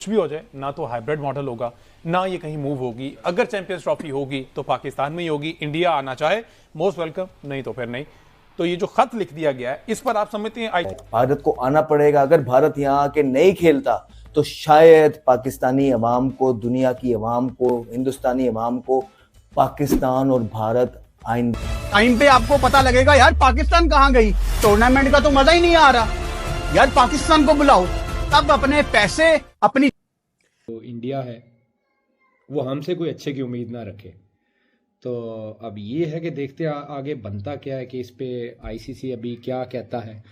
कुछ भी हो जाए, ना तो हाइब्रिड मॉडल होगा, ना ये कहीं मूव होगी। अगर चैंपियंस ट्रॉफी होगी तो पाकिस्तान में ही होगी। इंडिया आना चाहे मोस्ट वेलकम, नहीं तो फिर नहीं। तो ये जो खत लिख दिया गया है, इस पर आप समझते हैं भारत को आना पड़ेगा। अगर भारत यहाँ आके नहीं खेलता तो शायद पाकिस्तानी अवाम को, दुनिया की अवाम को, हिंदुस्तानी अवाम को पाकिस्तान और भारत टाइम पे आपको पता लगेगा यार पाकिस्तान कहाँ गई। टूर्नामेंट का तो मजा ही नहीं आ रहा यार। पाकिस्तान को बुलाओ, तब अपने पैसे अपनी तो इंडिया है वो हमसे कोई अच्छे की उम्मीद ना रखे। तो अब ये है कि देखते आगे बनता क्या है कि इस पे आईसीसी अभी क्या कहता है।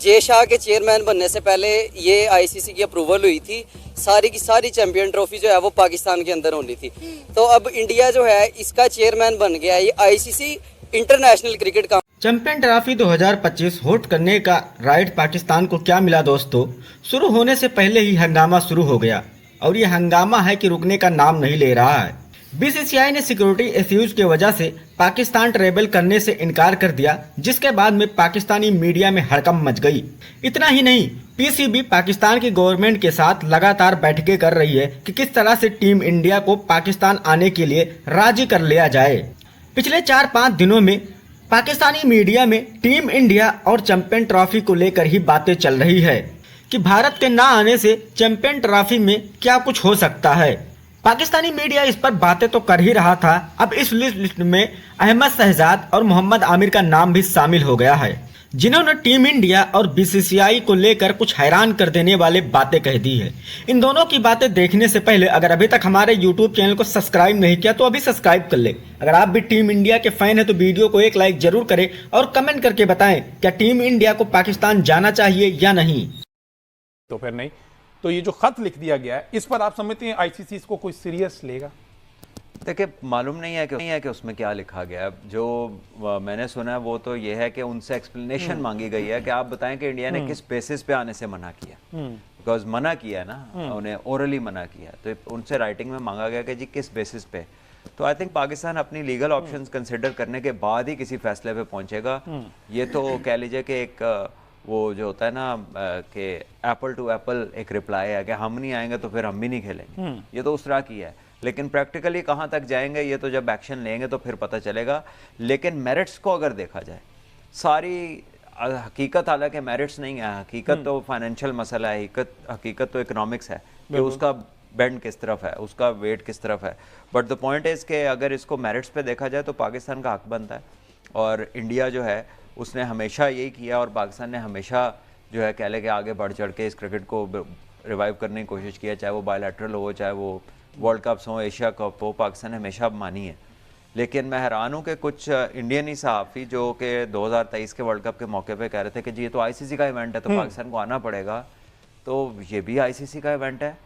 जे शाह के चेयरमैन बनने से पहले ये आईसीसी की अप्रूवल हुई थी, सारी की सारी चैंपियन ट्रॉफी जो है वो पाकिस्तान के अंदर होनी थी। तो अब इंडिया जो है इसका चेयरमैन बन गया है। ये आईसीसी इंटरनेशनल क्रिकेट का चैंपियन ट्रॉफी 2025 होस्ट करने का राइट पाकिस्तान को क्या मिला दोस्तों? शुरू होने से पहले ही हंगामा शुरू हो गया और ये हंगामा है कि रुकने का नाम नहीं ले रहा है। बीसीसीआई ने सिक्योरिटी इश्यूज की वजह से पाकिस्तान ट्रेवल करने से इनकार कर दिया, जिसके बाद में पाकिस्तानी मीडिया में हड़कंप मच गई। इतना ही नहीं, पीसीबी पाकिस्तान की गवर्नमेंट के साथ लगातार बैठकें कर रही है कि किस तरह से टीम इंडिया को पाकिस्तान आने के लिए राजी कर लिया जाए। पिछले 4-5 दिनों में पाकिस्तानी मीडिया में टीम इंडिया और चैंपियन ट्रॉफी को लेकर ही बातें चल रही है कि भारत के ना आने से चैंपियन ट्रॉफी में क्या कुछ हो सकता है। पाकिस्तानी मीडिया इस पर बातें तो कर ही रहा था। अब इस लिस्ट में अहमद शहजाद और मोहम्मद आमिर का नाम भी शामिल हो गया है, जिन्होंने टीम इंडिया और बीसीसीआई को लेकर कुछ हैरान कर देने वाले बातें कह दी है। इन दोनों की बातें देखने से पहले अगर अभी तक हमारे यूट्यूब चैनल को सब्सक्राइब नहीं किया तो अभी सब्सक्राइब कर ले। अगर आप भी टीम इंडिया के फैन हैं तो वीडियो को एक लाइक जरूर करें और कमेंट करके बताएं क्या टीम इंडिया को पाकिस्तान जाना चाहिए या नहीं। तो फिर नहीं। तो ये जो खत लिख दिया गया है, इस पर आप समझते हैं आईसीसी इसको कोई सीरियस लेगा? देखिए, मालूम नहीं है कि उसमें क्या लिखा गया है। जो मैंने सुना है वो तो ये है कि उनसे एक्सप्लेनेशन मांगी गई है कि आप बताएं कि इंडिया ने किस बेसिस पे आने से मना किया। बिकॉज मना किया है ना, उन्हें ओरली मना किया, तो उनसे राइटिंग में मांगा गया कि जी किस बेसिस पे। तो आई थिंक पाकिस्तान अपनी लीगल ऑप्शंस कंसिडर करने के बाद ही किसी फैसले पे पहुंचेगा। ये तो कह लीजिए कि एक वो जो होता है ना कि एप्पल टू एप्पल एक रिप्लाई है कि हम नहीं आएंगे तो फिर हम भी नहीं खेलेंगे, ये तो उस तरह की है। लेकिन प्रैक्टिकली कहाँ तक जाएंगे ये तो जब एक्शन लेंगे तो फिर पता चलेगा। लेकिन मेरिट्स को अगर देखा जाए, सारी हकीकत, हालांकि मेरिट्स नहीं है, हकीकत तो फाइनेंशियल मसला है, हकीकत तो इकोनॉमिक्स है कि उसका बेंड किस तरफ है, उसका वेट किस तरफ है। बट द पॉइंट इज़ कि अगर इसको मेरिट्स पे देखा जाए तो पाकिस्तान का हक बनता है। और इंडिया जो है उसने हमेशा यही किया और पाकिस्तान ने हमेशा जो है कह ले के आगे बढ़ चढ़ के इस क्रिकेट को रिवाइव करने की कोशिश किया, चाहे वो बायलैटरल हो, चाहे वो वर्ल्ड कप्स हो, एशिया कप हो, पाकिस्तान ने हमेशा मानी है। लेकिन मैं हैरान हूँ कि कुछ इंडियन ही सहाफ़ी जो कि 2023 के वर्ल्ड कप के मौके पे कह रहे थे कि जी ये तो आईसीसी का इवेंट है तो पाकिस्तान को आना पड़ेगा, तो ये भी आईसीसी का इवेंट है।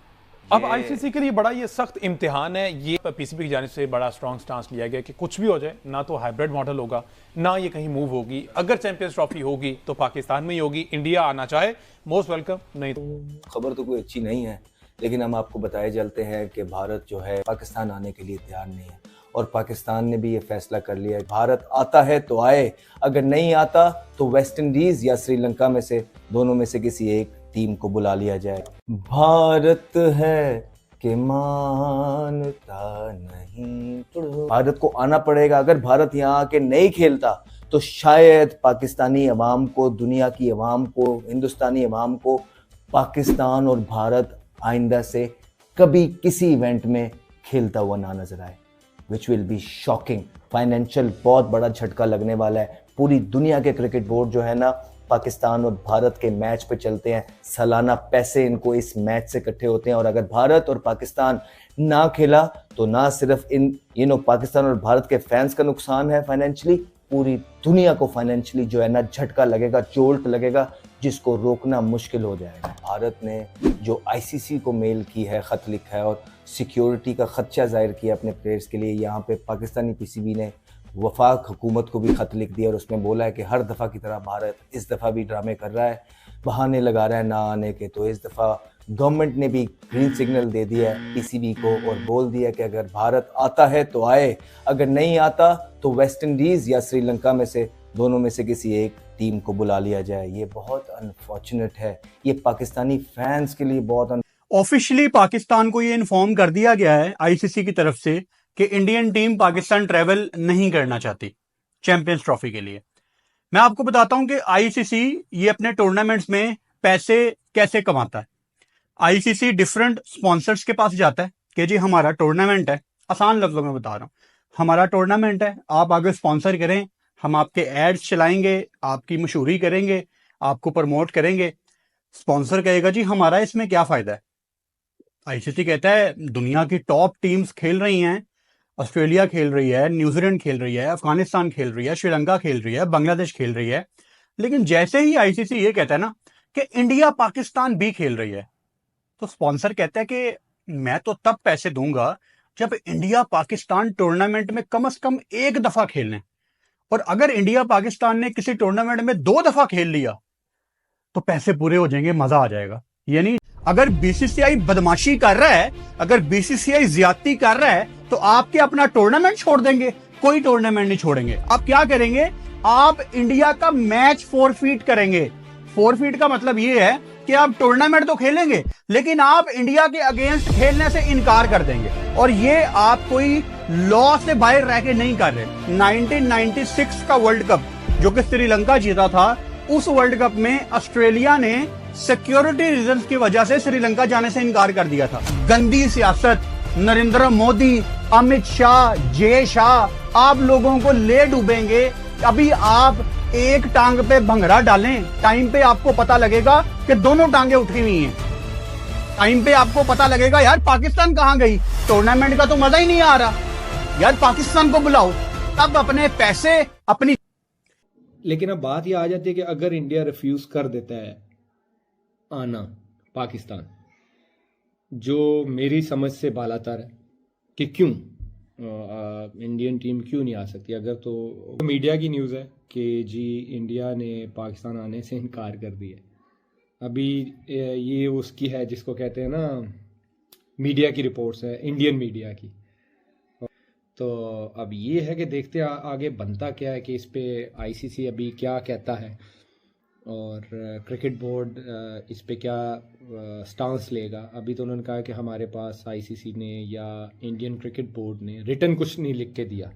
अब आईसीसी के लिए बड़ा ये सख्त इम्तिहान है। ये पीसीबी की जानिब से बड़ा स्ट्रॉन्ग स्टांस लिया गया कि कुछ भी हो जाए, ना तो हाइब्रिड मॉडल होगा, ना ये कहीं मूव होगी। अगर चैंपियंस ट्रॉफी होगी तो पाकिस्तान में ही होगी। इंडिया आना चाहे मोस्ट वेलकम, नहीं तो खबर तो कोई अच्छी नहीं है। लेकिन हम आपको बताए चलते हैं कि भारत जो है पाकिस्तान आने के लिए तैयार नहीं है और पाकिस्तान ने भी ये फैसला कर लिया है, भारत आता है तो आए, अगर नहीं आता तो वेस्ट इंडीज या श्रीलंका में से, दोनों में से किसी एक टीम को बुला लिया जाए। भारत है कि मानता नहीं, भारत को आना पड़ेगा। अगर भारत यहाँ आके नहीं खेलता तो शायद पाकिस्तानी अवाम को, दुनिया की अवाम को, हिंदुस्तानी अवाम को पाकिस्तान और भारत आइंदा से कभी किसी इवेंट में खेलता हुआ ना नजर आए, which will be shocking. Financial बहुत बड़ा झटका लगने वाला है। पूरी दुनिया के क्रिकेट बोर्ड जो है ना, पाकिस्तान और भारत के मैच पे चलते हैं, सालाना पैसे इनको इस मैच से इकट्ठे होते हैं। और अगर भारत और पाकिस्तान ना खेला तो ना सिर्फ इन पाकिस्तान और भारत के फैंस का नुकसान है फाइनेंशियली, पूरी दुनिया को फाइनेंशियली जो है ना झटका लगेगा, जोल्ट लगेगा, जिसको रोकना मुश्किल हो जाएगा। भारत ने जो आईसीसी को मेल की है, खत लिखा है और सिक्योरिटी का खदशा जाहिर किया अपने प्लेयर्स के लिए, यहाँ पे पाकिस्तानी पीसीबी ने वफाक हुकूमत को भी खत लिख दिया और उसमें बोला है कि हर दफ़ा की तरह भारत इस दफ़ा भी ड्रामे कर रहा है, बहाने लगा रहा है ना आने के। तो इस दफ़ा गवर्नमेंट ने भी ग्रीन सिग्नल दे दिया है पीसीबी को और बोल दिया कि अगर भारत आता है तो आए, अगर नहीं आता तो वेस्ट इंडीज़ या श्रीलंका में से, दोनों में से किसी एक टीम को बुला लिया जाए। ये बहुत अनफॉर्चुनेट है, ये पाकिस्तानी फैंस के लिए बहुत ऑफिशियली पाकिस्तान को ये इन्फॉर्म कर दिया गया है आईसीसी की तरफ से कि इंडियन टीम पाकिस्तान ट्रैवल नहीं करना चाहती चैंपियंस ट्रॉफी के लिए। मैं आपको बताता हूं कि आईसीसी ये अपने टूर्नामेंट्स में पैसे कैसे कमाता है। आईसीसी डिफरेंट स्पॉन्सर्स के पास जाता है कि जी हमारा टूर्नामेंट है, आसान लफ्जों में बता रहा हूं, हमारा टूर्नामेंट है, आप आगे स्पॉन्सर करें, हम आपके एड्स चलाएंगे, आपकी मशहूरी करेंगे, आपको प्रमोट करेंगे। स्पॉन्सर कहेगा जी हमारा इसमें क्या फायदा है। आईसीसी कहता है दुनिया की टॉप टीम्स खेल रही हैं, ऑस्ट्रेलिया खेल रही है, न्यूजीलैंड खेल रही है, अफगानिस्तान खेल रही है, श्रीलंका खेल रही है, बांग्लादेश खेल रही है, लेकिन जैसे ही आईसीसी ये कहता है ना कि इंडिया पाकिस्तान भी खेल रही है, तो स्पॉन्सर कहता है कि मैं तो तब पैसे दूंगा जब इंडिया पाकिस्तान टूर्नामेंट में कम से कम एक दफा खेलने, और अगर इंडिया पाकिस्तान ने किसी टूर्नामेंट में 2 दफा खेल लिया तो पैसे पूरे हो जाएंगे, मजा आ जाएगा। यानी अगर बीसीसीआई बदमाशी कर रहा है, अगर बीसीसीआई ज्यादती कर रहा है, तो आप क्या अपना टूर्नामेंट छोड़ देंगे? कोई टूर्नामेंट नहीं छोड़ेंगे। आप क्या करेंगे? आप इंडिया का मैच फोरफीट करेंगे। फोरफीट का मतलब ये है कि आप टूर्नामेंट तो खेलेंगे लेकिन आप इंडिया के अगेंस्ट खेलने से इनकार कर देंगे, और ये आप कोई लॉ से बाहर रह के नहीं कर रहे। 1996 का वर्ल्ड कप जो कि श्रीलंका जीता था, उस वर्ल्ड कप में ऑस्ट्रेलिया ने सिक्योरिटी रीजंस की वजह से श्रीलंका जाने से इनकार कर दिया था। गंदी सियासत, नरेंद्र मोदी, अमित शाह, जय शाह आप लोगों को ले डूबेंगे। अभी आप एक टांग पे भंगड़ा डालें, टाइम पे आपको पता लगेगा कि दोनों टांगे उठी हुई हैं। टाइम पे आपको पता लगेगा यार पाकिस्तान कहां गई, टूर्नामेंट का तो मजा ही नहीं आ रहा। यार पाकिस्तान को बुलाओ, तब अपने पैसे अपनी। लेकिन अब बात ये आ जाती है कि अगर इंडिया रिफ्यूज कर देता है आना पाकिस्तान, जो मेरी समझ से बालातर है कि क्यों इंडियन टीम क्यों नहीं आ सकती। अगर तो मीडिया की न्यूज़ है कि जी इंडिया ने पाकिस्तान आने से इनकार कर दिया। अभी ये उसकी है जिसको कहते हैं ना, मीडिया की रिपोर्ट्स है, इंडियन मीडिया की। तो अब ये है कि देखते आगे बनता क्या है कि इस पे आईसीसी अभी क्या कहता है और क्रिकेट बोर्ड इस पे क्या स्टांस लेगा। अभी तो उन्होंने कहा कि हमारे पास आईसीसी ने या इंडियन क्रिकेट बोर्ड ने रिटन कुछ नहीं लिख के दिया,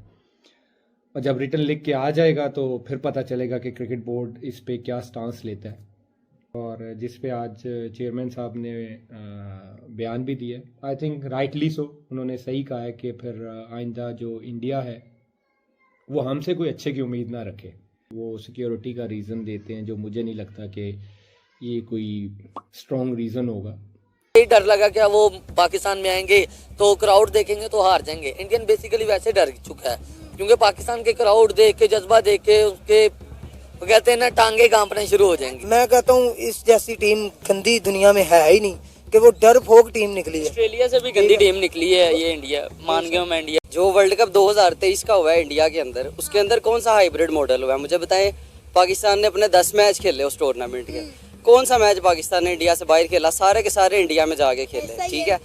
और जब रिटन लिख के आ जाएगा तो फिर पता चलेगा कि क्रिकेट बोर्ड इस पे क्या स्टांस लेता है। और जिस पे आज चेयरमैन साहब ने बयान भी दिया, आई थिंक राइटली सो, उन्होंने सही कहा है कि फिर आइंदा जो इंडिया है वो हमसे कोई अच्छे की उम्मीद ना रखे। वो सिक्योरिटी का रीज़न देते हैं जो मुझे नहीं लगता कि ये कोई स्ट्रॉन्ग रीज़न होगा। यही डर लगा कि वो पाकिस्तान में आएंगे तो क्राउड देखेंगे तो हार जाएंगे। इंडियन बेसिकली वैसे डर चुका है क्योंकि पाकिस्तान के क्राउड देख के, जज्बा देख के उसके वो कहते हैं ना टांगे कांपने शुरू हो जाएंगी। मैं कहता हूँ इस जैसी टीम गंदी दुनिया में है ही नहीं कि वो डरपोक टीम निकली है। ऑस्ट्रेलिया से भी गंदी टीम निकली है ये इंडिया, मान गया मैं। इंडिया जो वर्ल्ड कप 2023 का हुआ है इंडिया के अंदर, उसके अंदर कौन सा हाइब्रिड मॉडल हुआ है मुझे बताएं। पाकिस्तान ने अपने 10 मैच खेले उस टूर्नामेंट के, कौन सा मैच पाकिस्तान ने इंडिया से बाहर खेला? सारे के सारे इंडिया में जाके खेले, ठीक है।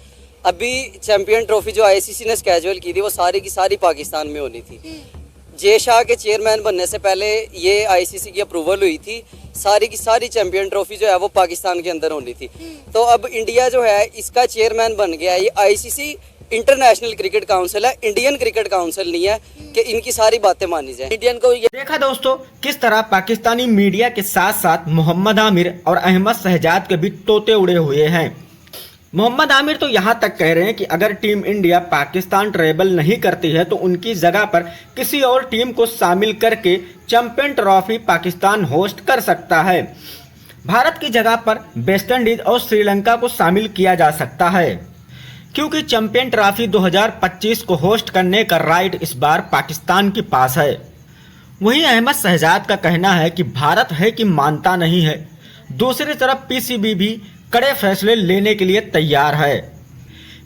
अभी चैंपियन ट्रॉफी जो आईसीसी ने स्केड्यूल की थी वो सारी की सारी पाकिस्तान में होनी थी। जय शाह के चेयरमैन बनने से पहले ये आईसीसी की अप्रूवल हुई थी, सारी की सारी चैंपियन ट्रॉफी जो है वो पाकिस्तान के अंदर होनी थी। तो अब इंडिया जो है इसका चेयरमैन बन गया। ये आईसीसी इंटरनेशनल क्रिकेट काउंसिल है, इंडियन क्रिकेट काउंसिल नहीं है कि इनकी सारी बातें मानी जाए। इंडियन को ये देखा दोस्तों किस तरह पाकिस्तानी मीडिया के साथ साथ मोहम्मद आमिर और अहमद शहजाद के भी तोते उड़े हुए हैं। मोहम्मद आमिर तो यहाँ तक कह रहे हैं कि अगर टीम इंडिया पाकिस्तान ट्रैवल नहीं करती है तो उनकी जगह पर किसी और टीम को शामिल करके चैंपियन ट्रॉफी पाकिस्तान होस्ट कर सकता है। भारत की जगह पर वेस्टइंडीज और श्रीलंका को शामिल किया जा सकता है क्योंकि चैंपियन ट्रॉफी 2025 को होस्ट करने का राइट इस बार पाकिस्तान के पास है। वहीं अहमद शहजाद का कहना है कि भारत है कि मानता नहीं है। दूसरी तरफ पीसीबी भी कड़े फैसले लेने के लिए तैयार है।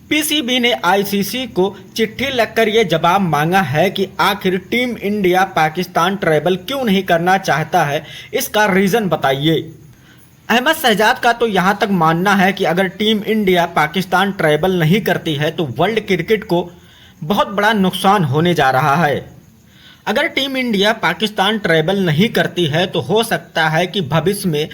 पीसीबी ने आईसीसी को चिट्ठी लिखकर यह जवाब मांगा है कि आखिर टीम इंडिया पाकिस्तान ट्रैवल क्यों नहीं करना चाहता है, इसका रीजन बताइए। अहमद शहजाद का तो यहां तक मानना है कि अगर टीम इंडिया पाकिस्तान ट्रैवल नहीं करती है तो वर्ल्ड क्रिकेट को बहुत बड़ा नुकसान होने जा रहा है। अगर टीम इंडिया पाकिस्तान ट्रैवल नहीं करती है तो हो सकता है कि भविष्य में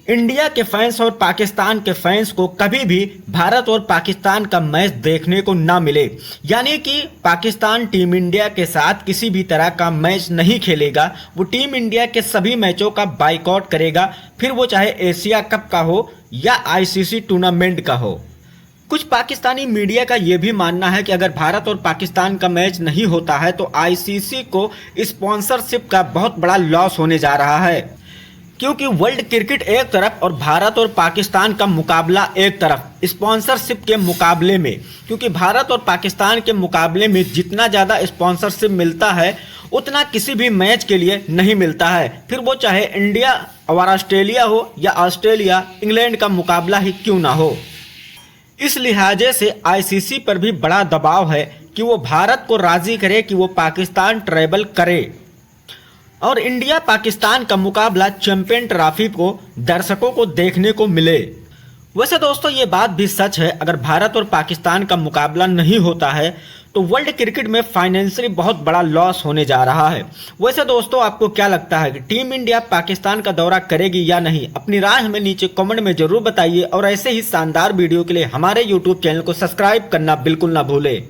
इंडिया के फैंस और पाकिस्तान के फैंस को कभी भी भारत और पाकिस्तान का मैच देखने को ना मिले, यानी कि पाकिस्तान टीम इंडिया के साथ किसी भी तरह का मैच नहीं खेलेगा। वो टीम इंडिया के सभी मैचों का बाइकआउट करेगा, फिर वो चाहे एशिया कप का हो या आईसीसी टूर्नामेंट का हो। कुछ पाकिस्तानी मीडिया का यह भी मानना है कि अगर भारत और पाकिस्तान का मैच नहीं होता है तो आईसीसी को स्पॉन्सरशिप का बहुत बड़ा लॉस होने जा रहा है, क्योंकि वर्ल्ड क्रिकेट एक तरफ और भारत और पाकिस्तान का मुकाबला एक तरफ स्पॉन्सरशिप के मुकाबले में, क्योंकि भारत और पाकिस्तान के मुकाबले में जितना ज़्यादा स्पॉन्सरशिप मिलता है उतना किसी भी मैच के लिए नहीं मिलता है, फिर वो चाहे इंडिया और ऑस्ट्रेलिया हो या ऑस्ट्रेलिया इंग्लैंड का मुकाबला ही क्यों ना हो। इस लिहाजे से आईसीसी पर भी बड़ा दबाव है कि वो भारत को राजी करे कि वो पाकिस्तान ट्रैवल करे और इंडिया पाकिस्तान का मुकाबला चैंपियन ट्रॉफी को दर्शकों को देखने को मिले। वैसे दोस्तों ये बात भी सच है, अगर भारत और पाकिस्तान का मुकाबला नहीं होता है तो वर्ल्ड क्रिकेट में फाइनेंशियली बहुत बड़ा लॉस होने जा रहा है। वैसे दोस्तों आपको क्या लगता है कि टीम इंडिया पाकिस्तान का दौरा करेगी या नहीं? अपनी राय हमें नीचे कमेंट में जरूर बताइए और ऐसे ही शानदार वीडियो के लिए हमारे यूट्यूब चैनल को सब्सक्राइब करना बिल्कुल ना भूलें।